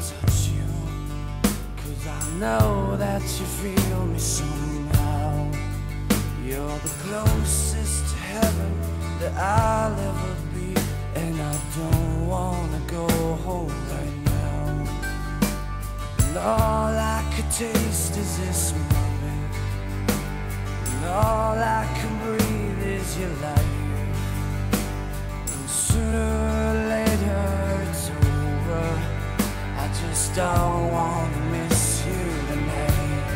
touch you, 'cause I know that you feel me somehow. You're the closest to heaven that I'll ever be, and I don't wanna go home right now. And all I could taste is this moment, and all I can breathe is your life. And sooner or later it's over, I just don't wanna miss you tonight.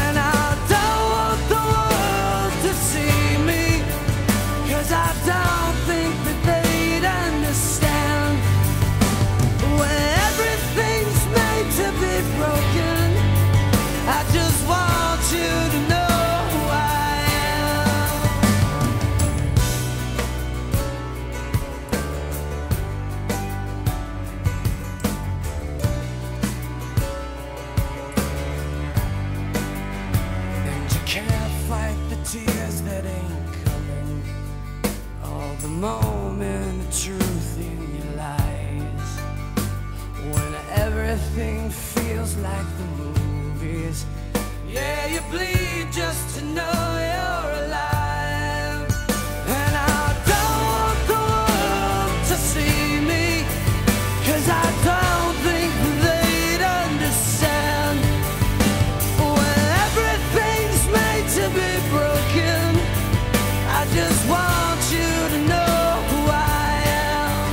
And I don't want the world to see me, 'cause I don't think that they'd understand. When everything's made to be broken, I just want you to know who I am. And you can't fight the tears that ain't coming, all the moment of truth in your lies. When everything feels like the movies, yeah, you bleed just to know you're alive. And I don't want the world to see me, 'cause I don't think they'd understand. When everything's made to be broken, I just want you to know who I am.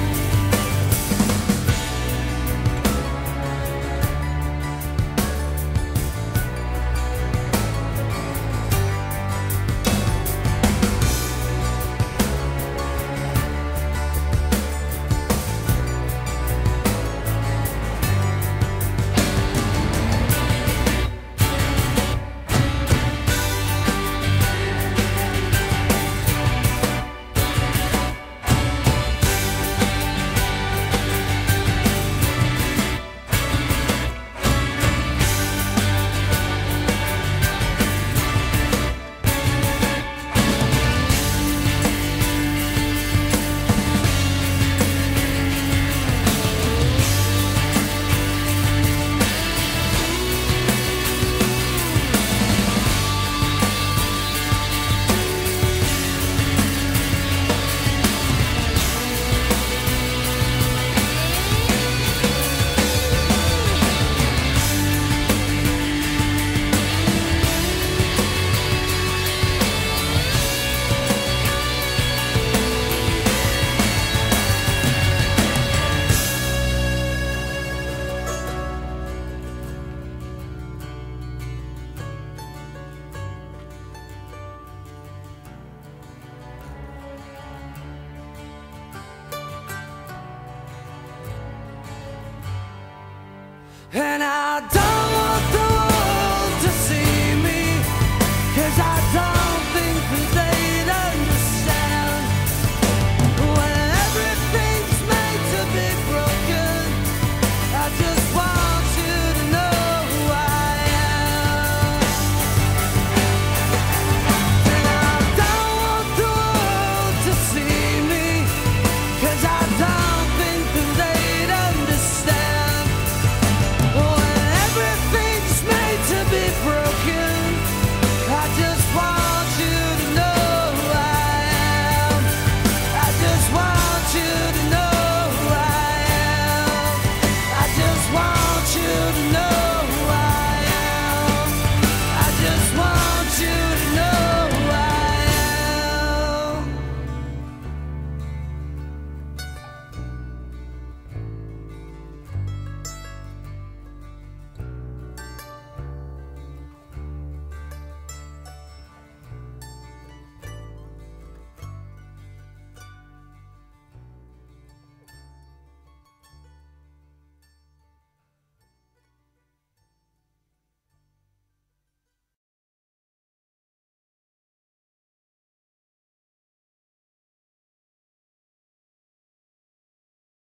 And I don't